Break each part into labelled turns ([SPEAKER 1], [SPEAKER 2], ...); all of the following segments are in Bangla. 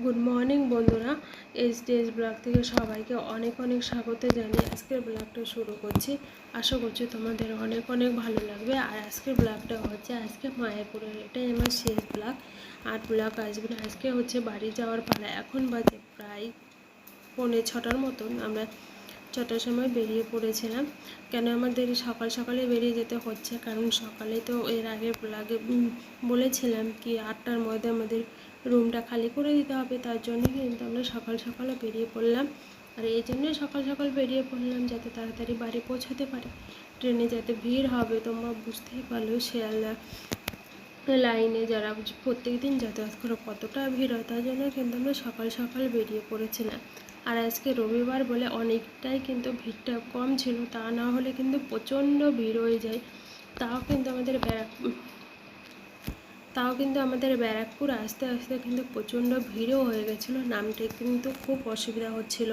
[SPEAKER 1] গুড মর্নিং বন্ধুরা, এইচডিএস ব্লগ থেকে সবাইকে অনেক অনেক স্বাগত জানিয়ে আজকের ব্লগটা শুরু করছি। আশা করছি তোমাদের অনেক অনেক ভালো লাগবে। আর আজকের ব্লগটা হচ্ছে আজকে মায়াপুরের, এটাই আমার শেষ ব্লগ। আর ব্লগ আসবে না, আজকে হচ্ছে বাড়ি যাওয়ার পালা। এখন বাজে প্রায় 6:45 মতন। আমরা 6টার সময় বেরিয়ে পড়েছিলাম। কেন আমাদের সকাল সকালে বেরিয়ে যেতে হচ্ছে, কারণ সকালে তো এর আগে ব্লগে বলেছিলাম কি 8টার মধ্যে আমাদের রুমটা খালি করে দিতে হবে। তার জন্য কিন্তু আমরা সকাল সকালে বেরিয়ে পড়লাম। আর এই জন্যই সকাল সকাল বেরিয়ে পড়লাম যাতে তাড়াতাড়ি বাড়ি পৌঁছাতে পারি। ট্রেনে যাতে ভিড় হবে তোমরা বুঝতেই পারলো, শিয়ালদা লাইনে যারা প্রত্যেক দিন যাতায়াত করে কতটা ভিড় হয়, তার জন্য কিন্তু আমরা সকাল সকাল বেরিয়ে পড়েছিলাম। আর আজকে রবিবার বলে অনেকটাই কিন্তু ভিড়টা কম ছিল, তা না হলে কিন্তু প্রচণ্ড ভিড় হয়ে যায়। তাও কিন্তু আমাদের ব্যারাকপুর আসতে আসতে কিন্তু প্রচণ্ড ভিড়ও হয়ে গেছিলো। নামতে কিন্তু খুব অসুবিধা হচ্ছিল।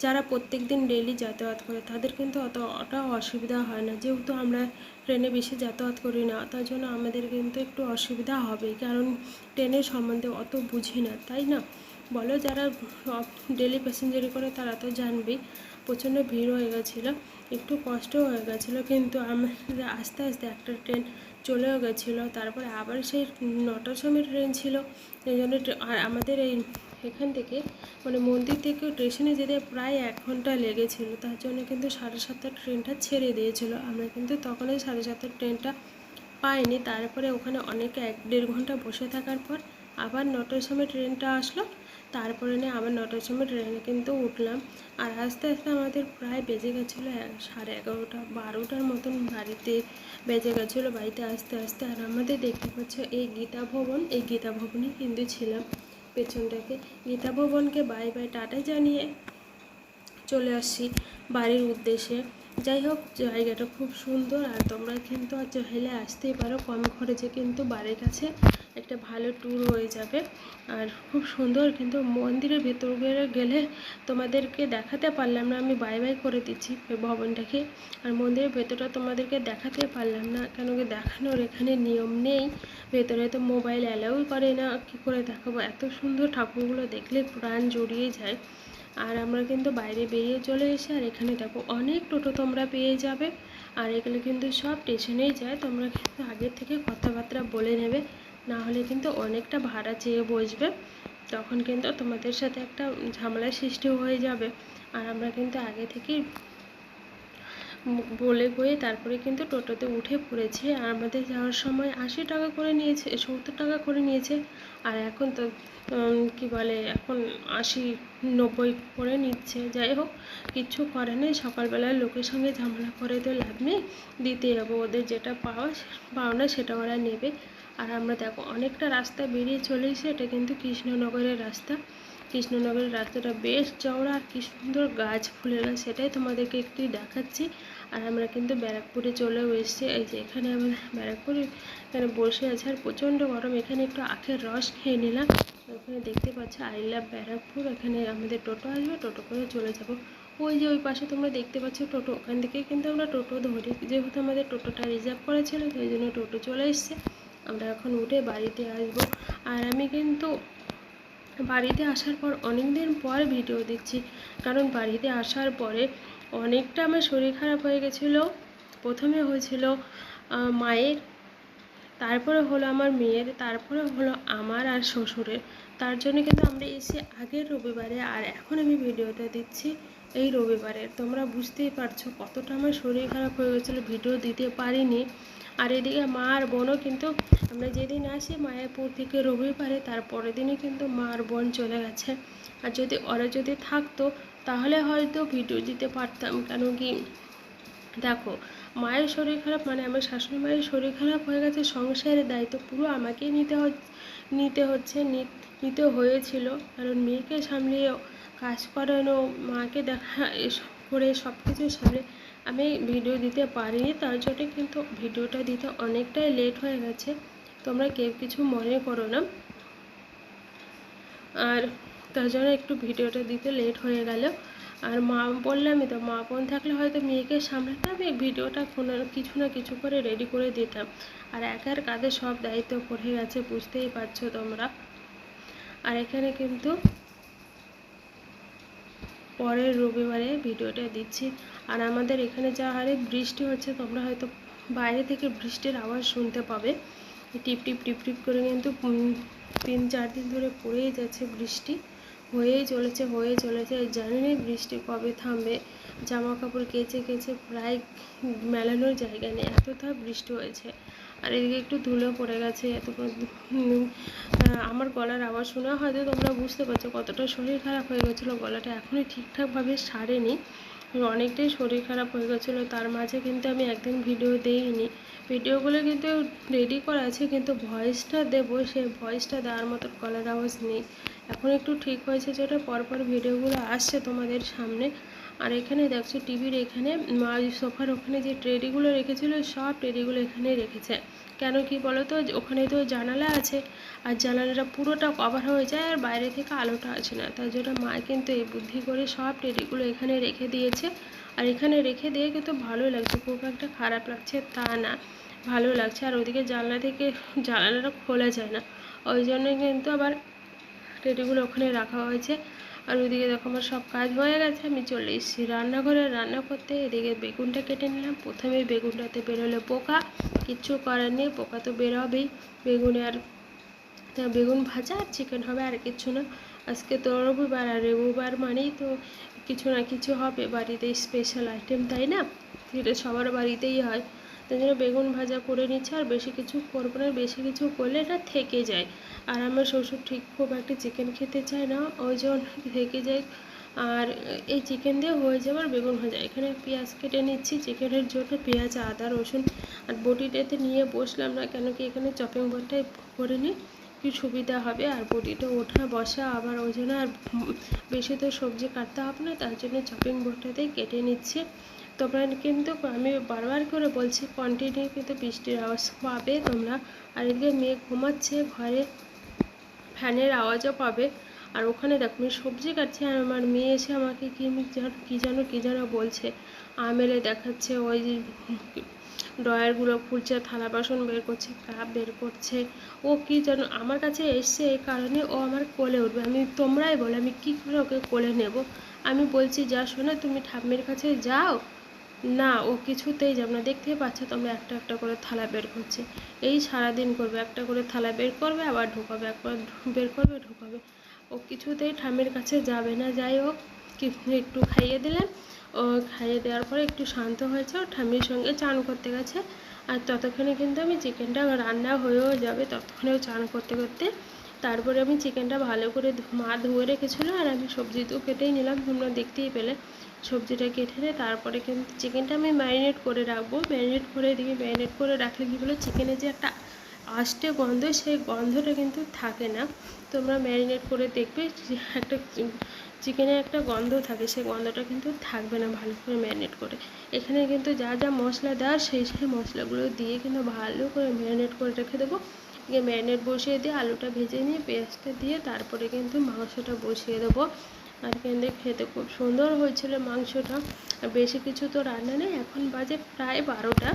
[SPEAKER 1] যারা প্রত্যেক দিন ডেইলি যাতায়াত করে তাদের কিন্তু অতটা অসুবিধা হয় না, যেহেতু আমরা ট্রেনে বেশি যাতায়াত করি না, তার জন্য আমাদের কিন্তু একটু অসুবিধা হবে, কারণ ট্রেনের সম্বন্ধে অত বুঝি না, তাই না বলো? যারা ডেলি প্যাসেঞ্জারি করে তারা তো জানবেই। প্রচণ্ড ভিড় হয়ে গেছিলো, একটু কষ্টও হয়ে গেছিলো, কিন্তু আমাদের আস্তে আস্তে একটা ট্রেন চলেও গেছিলো। তারপরে আবার সেই 9টার সময় ট্রেন ছিল, এই জন্য আর আমাদের এখান থেকে মানে মন্দির থেকে স্টেশনে যেতে প্রায় 1 ঘন্টা লেগেছিল। তার জন্য কিন্তু 7:30 ট্রেনটা ছেড়ে দিয়েছিল। আমরা কিন্তু তখনই 7:30 ট্রেনটা পাইনি। তারপরে ওখানে অনেকে 1-1.5 ঘন্টা বসে থাকার পর আবার 9টার সময় ট্রেনটা আসলো। তারপরে নিয়ে আবার 9টার সময় ট্রেনে কিন্তু উঠলাম। আর আস্তে আস্তে আমাদের প্রায় বেজে গেছিলো 11:30 12টার মতন বাড়িতে বেজে গেছিলো, বাড়িতে আসতে আসতে। আর আমাদের দেখতে পাচ্ছ এই গীতা ভবনই কিন্তু ছিলাম পেছনটাকে। গীতা ভবনকে বাই বাই টাটা জানিয়ে চলে আসছি বাড়ির উদ্দেশ্যে। যাই হোক, জায়গাটা খুব সুন্দর। আর তোমরা কিন্তু চাইলে আসতেই পারো, কম খরচে কিন্তু বাড়ির কাছে একটা ভালো ট্যুর হয়ে যাবে। আর খুব সুন্দর, কিন্তু মন্দিরের ভেতর গেলে তোমাদেরকে দেখাতে পারলাম না, আমি বাই বাই করে দিচ্ছি ভবনটাকে। আর মন্দিরের ভেতরটা তোমাদেরকে দেখাতে পারলাম না, কেন কি দেখানোর এখানে নিয়ম নেই। ভেতরে তো মোবাইল অ্যালাউ করে না, কী করে দেখাবো? এত সুন্দর ঠাকুরগুলো দেখলে প্রাণ জড়িয়ে যায়। আর আমরা কিন্তু বাইরে বেরিয়ে চলে এসে, আর এখানে দেখো অনেক টোটো তোমরা পেয়ে যাবে। আর এগুলো কিন্তু সব স্টেশনেই যায়, তোমরা কিন্তু আগের থেকে কথাবার্তা বলে নেবে, না হলে কিন্তু অনেকটা ভাড়া চেয়ে বসবে, তখন কিন্তু তোমাদের সাথে একটা ঝামেলার সৃষ্টি হয়ে যাবে। আর আমরা কিন্তু আগে থেকেই বলে বয়ে তারপরে কিন্তু টোটোতে উঠে পড়েছি। আর আমাদের যাওয়ার সময় 80 টাকা করে নিয়েছে, 70 টাকা করে নিয়েছে। আর এখন তো কী বলে, এখন 80-90 করে নিচ্ছে। যাই হোক, কিচ্ছু করে নেই, সকালবেলায় লোকের সঙ্গে ঝামেলা করে তো লাভ নেই, দিতে যাবো। ওদের যেটা পাওনা সেটা ওরা নেবে। আর আমরা দেখো অনেকটা রাস্তা বেরিয়ে চলে এসে, এটা কিন্তু কৃষ্ণনগরের রাস্তা। কৃষ্ণনগরের রাস্তাটা বেশ চওড়া, আর কী সুন্দর গাছ, ফুলের গাছ, সেটাই তোমাদেরকে একটু দেখাচ্ছি। আর আমরা কিন্তু ব্যারাকপুরে চলেও এসেছি। এই যে এখানে আমরা ব্যারাকপুরে এখানে বসে আছে, আর প্রচণ্ড গরম। এখানে একটু আখের রস খেয়ে নিলাম। ওখানে দেখতে পাচ্ছ আই লাভ ব্যারাকপুর। এখানে আমাদের টোটো আসবে, টোটো করে চলে যাব। ওই যে ওই পাশে তোমরা দেখতে পাচ্ছ টোটো, ওখান থেকে কিন্তু আমরা টোটো ধরি, যেহেতু আমাদের টোটোটা রিজার্ভ করা ছিল, তো এই জন্য টোটো চলে এসছে। আমরা এখন উঠে বাড়িতে আসবো। আর আমি কিন্তু বাড়িতে আসার পর অনেক দিন পর ভিডিও দিচ্ছি, কারণ বাড়িতে আসার পরে অনেকটা আমার শরীর খারাপ হয়ে গেছিলো। প্রথমে হয়েছিল মায়ের, তারপরে হলো আমার মেয়ের, তারপরে হলো আমার আর শ্বশুরের। তার জন্য কিন্তু আমরা এসে আগের রবিবারে, আর এখন আমি ভিডিওটা দিচ্ছি এই রবিবারে। তোমরা বুঝতেই পারছো কতটা আমার শরীর খারাপ হয়ে গেছিলো, ভিডিও দিতে পারিনি। আর এদিকে মা আর বোনও কিন্তু, আমরা যেদিন আসি মায়াপুর থেকে রবিবারে, তার পরের দিনই কিন্তু মা আর বোন চলে গেছে। আর ওরা যদি থাকতো তাহলে হয়তো ভিডিও দিতে পারতাম, কেন কি দেখো, মায়ের শরীর খারাপ মানে আমার শাশুড়ি মায়ের শরীর খারাপ হয়ে গেছে, সংসারের দায়িত্ব পুরো আমাকেই নিতে হয়েছিল, কারণ মেয়েকে সামলিয়ে কাজ করানো, মাকে দেখা, এসব করে সব কিছু সামলে আমি ভিডিও দিতে পারিনি। তার জন্য কিন্তু ভিডিওটা দিতে অনেকটাই লেট হয়ে গেছে, তোমরা কেউ কিছু মনে করো না। আর তার জন্য একটু ভিডিওটা দিতে লেট হয়ে গেল। আর মা বললামই তো, মা বোন থাকলে হয়তো মেয়েকে সামলাতে আমি ভিডিওটা কোনো কিছু না কিছু করে রেডি করে দিতাম। আর একার কাঁধে সব দায়িত্ব পড়ে গেছে, বুঝতেই পারছো তোমরা। আর এখানে কিন্তু পরের রবিবারে ভিডিওটা দিচ্ছি। আর আমাদের এখানে যা হারে বৃষ্টি হচ্ছে, তোমরা হয়তো বাইরে থেকে বৃষ্টির আওয়াজ শুনতে পাবে। টিপ টিপ টিপ টিপ করে কিন্তু 3-4 দিন ধরে পড়েই যাচ্ছে বৃষ্টি, হয়েই চলেছে। জানি না বৃষ্টি কবে থামবে। জামা কাপড় কেচে কেচে প্রায় মেলানোর জায়গা নেই, এতটা বৃষ্টি হয়েছে। আর এদিকে একটু ধুলো পড়ে গেছে। আমার গলার আওয়াজ শুনে হয়তো তোমরা বুঝতে পারছো কতটা শরীর খারাপ হয়ে গেছিলো। গলাটা এখনই ঠিকঠাকভাবে সারেনি, অনেকটাই শরীর খারাপ হয়ে গেছিলো। তার মাঝে কিন্তু আমি একদিন ভিডিও দিইনি। ভিডিওগুলো কিন্তু রেডি করা আছে, কিন্তু ভয়েসটা দেবো, সেই ভয়েসটা দেওয়ার মতো গলার আওয়াজ নেই। এখন একটু ঠিক হয়েছে, যেটা পরপর ভিডিওগুলো আসছে তোমাদের সামনে। আর এখানে দেখছো টিভির এখানে সোফার ওখানে যে ট্রেডিগুলো রেখেছিল, সব ট্রেডিগুলো এখানে রেখেছে। কেন কি বলো তো, ওখানে তো জানালা আছে, আর জানালাটা পুরোটা কভার হয়ে যায়, আর বাইরে থেকে আলোটা আসে না। তার জন্য মা কিন্তু এই বুদ্ধি করে সব টেডিগুলো এখানে রেখে দিয়েছে। আর এখানে রেখে দিয়ে কিন্তু ভালোই লাগছে, খুব একটা খারাপ লাগছে তা না, ভালো লাগছে। আর ওদিকে জানালাটা খোলা যায় না, ওই জন্যই কিন্তু আবার টেডিগুলো ওখানে রাখা হয়েছে। আর ওইদিকে দেখো আমার সব কাজ হয়ে গেছে, আমি চলে এসেছি রান্নাঘরে রান্না করতে। এদিকে বেগুনটা কেটে নিলাম। প্রথমে বেগুনটাতে বেরোলো পোকা, কিচ্ছু করার নেই, পোকা তো বেরোবেই বেগুনে। আর বেগুন ভাজা আর চিকেন হবে, আর কিছু না। আজকে তো রবিবার, আর রবিবার মানেই তো কিছু না কিছু হবে বাড়িতে, স্পেশাল আইটেম, তাই না? এটা সবার বাড়িতেই হয়। তাই জন্য বেগুন ভাজা করে নিচ্ছে, আর বেশি কিছু করবো না। বেশি কিছু করলে এটা থেকে যায়। আর আমার শ্বশুর ঠিক খুব একটা চিকেন খেতে চায় না, ওই জন্য থেকে যায়। আর এই চিকেন দিয়ে হয়ে যাবে আর বেগুন ভাজা। এখানে পেঁয়াজ কেটে নিচ্ছি চিকেনের জন্য, পেঁয়াজ আদা রসুন। আর বটিটাতে নিয়ে বসলাম না, কেন কি এখানে চপিং বোর্ডটাই করে নিই, কি সুবিধা হবে। আর বটিটা ওঠা বসা আবার ওই জন্য, আর বেশি তো সবজি কাটতে হবে না, তার জন্য চপিং বোর্ডটাতেই কেটে নিচ্ছে। তোমরা কিন্তু আমি বারবার করে বলছি, কন্টিনিউ কিন্তু বৃষ্টির আওয়াজ পাবে তোমরা। আর এদিকে মেয়ে ঘুমাচ্ছে ঘরে, ফ্যানের আওয়াজও পাবে। আর ওখানে দেখো আমি সবজি কাটছি, আর আমার মেয়ে এসে আমাকে কি যেন বলছে, আমেলে দেখাচ্ছে, ওই যে ড্রয়ারগুলো খুলছে, থালা বাসন বের করছে, কাপ বের করছে। ও কি যেন আমার কাছে এসছে, এই কারণে ও আমার কোলে উঠবে। তোমরাই বলো আমি কী করে ওকে কোলে নেব? আমি বলছি যা শোনো তুমি ঠাম্মির কাছে যাও, না ও কিছুতেই যাবে না। দেখতেই পাচ্ছ তোমরা, একটা একটা করে থালা বের করছে। এই সারাদিন করবে, একটা করে থালা বের করবে আবার ঢোকাবে, একবার বের করবে ঢোকাবে। ও কিছুতেই ঠাম্মির কাছে যাবে না। যাই হোক, একটু খাইয়ে দিলাম। ও খাইয়ে দেওয়ার পরে একটু শান্ত হয়েছে, ও ঠাম্মির সঙ্গে চান করতে গেছে। আর ততক্ষণে কিন্তু আমি চিকেনটা রান্না হয়েও যাবে, ততক্ষণেও চান করতে করতে। তারপরে আমি চিকেনটা ভালো করে মা ধুয়ে রেখেছিলো, আর আমি সবজি তো কেটেই নিলাম, তোমরা দেখতেই পেলে। সবজিটা কেটে নিয়ে তারপরে কিন্তু চিকেনটা আমি ম্যারিনেট করে রাখবো। ম্যারিনেট করে রাখলে কী বলো, চিকেনের যে একটা আষ্টে গন্ধ, সেই গন্ধটা কিন্তু থাকে না। তোমরা ম্যারিনেট করে দেখবে, একটা চিকেনের একটা গন্ধ থাকে, সেই গন্ধটা কিন্তু থাকবে না ভালো করে ম্যারিনেট করে। এখানে কিন্তু যা যা মশলা দেওয়ার সেই মশলাগুলো দিয়ে কিন্তু ভালো করে ম্যারিনেট করে রেখে দেবো। ম্যারিনেট বসিয়ে দিয়ে আলুটা ভেজে নিয়ে পেঁয়াজটা দিয়ে তারপরে কিন্তু মাংসটা বসিয়ে দেবো। আর কিন্তু খেতে খুব সুন্দর হয়েছিল মাংসটা। আর বেশি কিছু তো রান্না নেই, এখন বাজে প্রায় 12টা,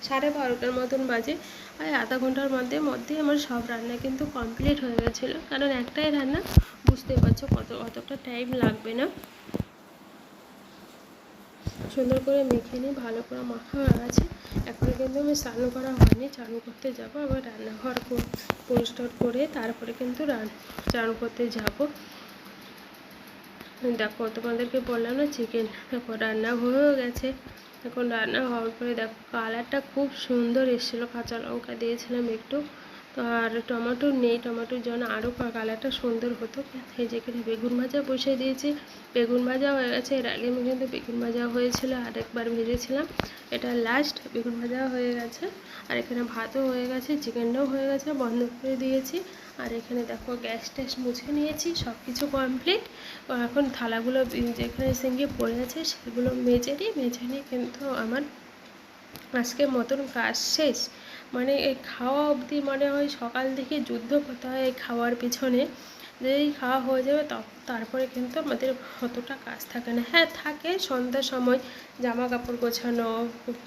[SPEAKER 1] 12:30 মতন বাজে। আর আধা ঘন্টার মধ্যে আমার সব রান্না কিন্তু কমপ্লিট হয়ে গেছিলো, কারণ একটাই রান্না, বুঝতে পারছো অতটা টাইম লাগবে না। সুন্দর করে মেখে নিয়ে ভালো করে মাখা হয়ে গেছে। এখনও কিন্তু আমি স্নান করা হয়নি, চান করতে যাবো। আবার রান্নাঘর পরিষ্কার করে তারপরে কিন্তু চান করতে যাব। দেখো তোমাদেরকে বললাম না, চিকেন দেখো রান্না হয়েও গেছে। এখন রান্না হওয়ার পরে দেখো কালারটা খুব সুন্দর এসেছিলো, কাঁচা লঙ্কা দিয়েছিলাম একটু। তো আর টমেটো নেই, টমেটোর জন্য আরও কালারটা সুন্দর হতো। এই যেখানে বেগুন ভাজা বসিয়ে দিয়েছি, বেগুন ভাজা হয়ে গেছে। এর আগে আমি কিন্তু বেগুন ভাজা হয়েছিল, আরেকবার ভেজেছিলাম, এটা লাস্ট। বেগুন ভাজা হয়ে গেছে, আর এখানে ভাতও হয়ে গেছে, চিকেনটাও হয়ে গেছে, বন্ধ করে দিয়েছি। আর এখানে দেখো গ্যাস ট্যাস মুছে নিয়েছি, সব কিছু কমপ্লিট। এখন থালাগুলো যেখানে সিঙ্কে পড়ে আছে সেগুলো মেজে নিয়ে কিন্তু আমার আজকের মতন কাজ শেষ। মানে এই খাওয়া অবধি মনে হয় সকাল থেকে যুদ্ধ করতে হয় এই খাওয়ার পিছনে, যেই খাওয়া হয়ে যাবে তারপরে কিন্তু আমাদের অতটা কাজ থাকে না। হ্যাঁ থাকে সন্ধ্যার সময় জামা কাপড় গোছানো,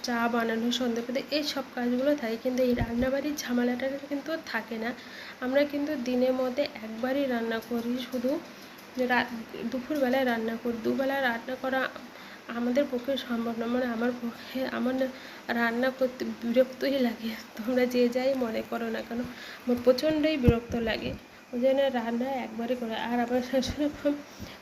[SPEAKER 1] চা বানানো, সন্ধ্যা প্রদীপ এইসব কাজগুলো থাকে, কিন্তু এই রান্নাবাড়ির ঝামেলাটা কিন্তু থাকে না। আমরা কিন্তু দিনের মধ্যে একবারই রান্না করি, শুধু রাত দুপুরবেলায় রান্না করি। দুবেলা রান্না করা আমাদের পক্ষে সম্ভব না, মানে আমার পক্ষে আমার রান্না করতে বিরক্তই লাগে। তোমরা যে যাই মনে করো না কেন, আমার প্রচণ্ডই বিরক্ত লাগে। ওই জন্য রান্না একবারই করে। আর আমার শাশুড়ি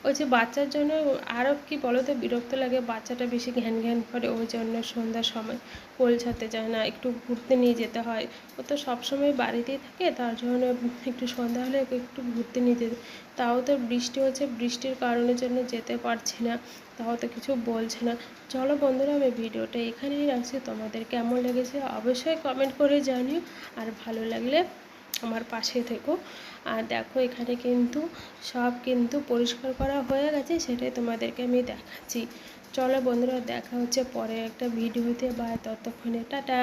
[SPEAKER 1] ওই যে বাচ্চার জন্য আরও কি বলো তো বিরক্ত লাগে, বাচ্চাটা বেশি ঘ্যান ঘ্যান করে, ওই জন্য সন্ধ্যার সময় পৌঁছাতে যায় না, একটু ঘুরতে নিয়ে যেতে হয়। ও তো সবসময় বাড়িতেই থাকে, তার জন্য একটু সন্ধ্যা হলে ওকে একটু ঘুরতে নিয়ে যেতে। তাও তো বৃষ্টি হচ্ছে, বৃষ্টির কারণের জন্য যেতে পারছি না, তাও তো কিছু বলছে না। চলো বন্ধুরা, আমি ভিডিওটা এখানেই রাখছি। তোমাদের কেমন লেগেছে অবশ্যই কমেন্ট করে জানিও, আর ভালো লাগলে আমার পাশে থেকো। আর দেখো এখানে কিন্তু সব কিন্তু পরিষ্কার করা হয়ে গেছে, সেটাই তোমাদেরকে আমি দেখাচ্ছি। চলো বন্ধুরা, দেখা হচ্ছে পরে একটা ভিডিওতে। বা ততক্ষণে টাটা।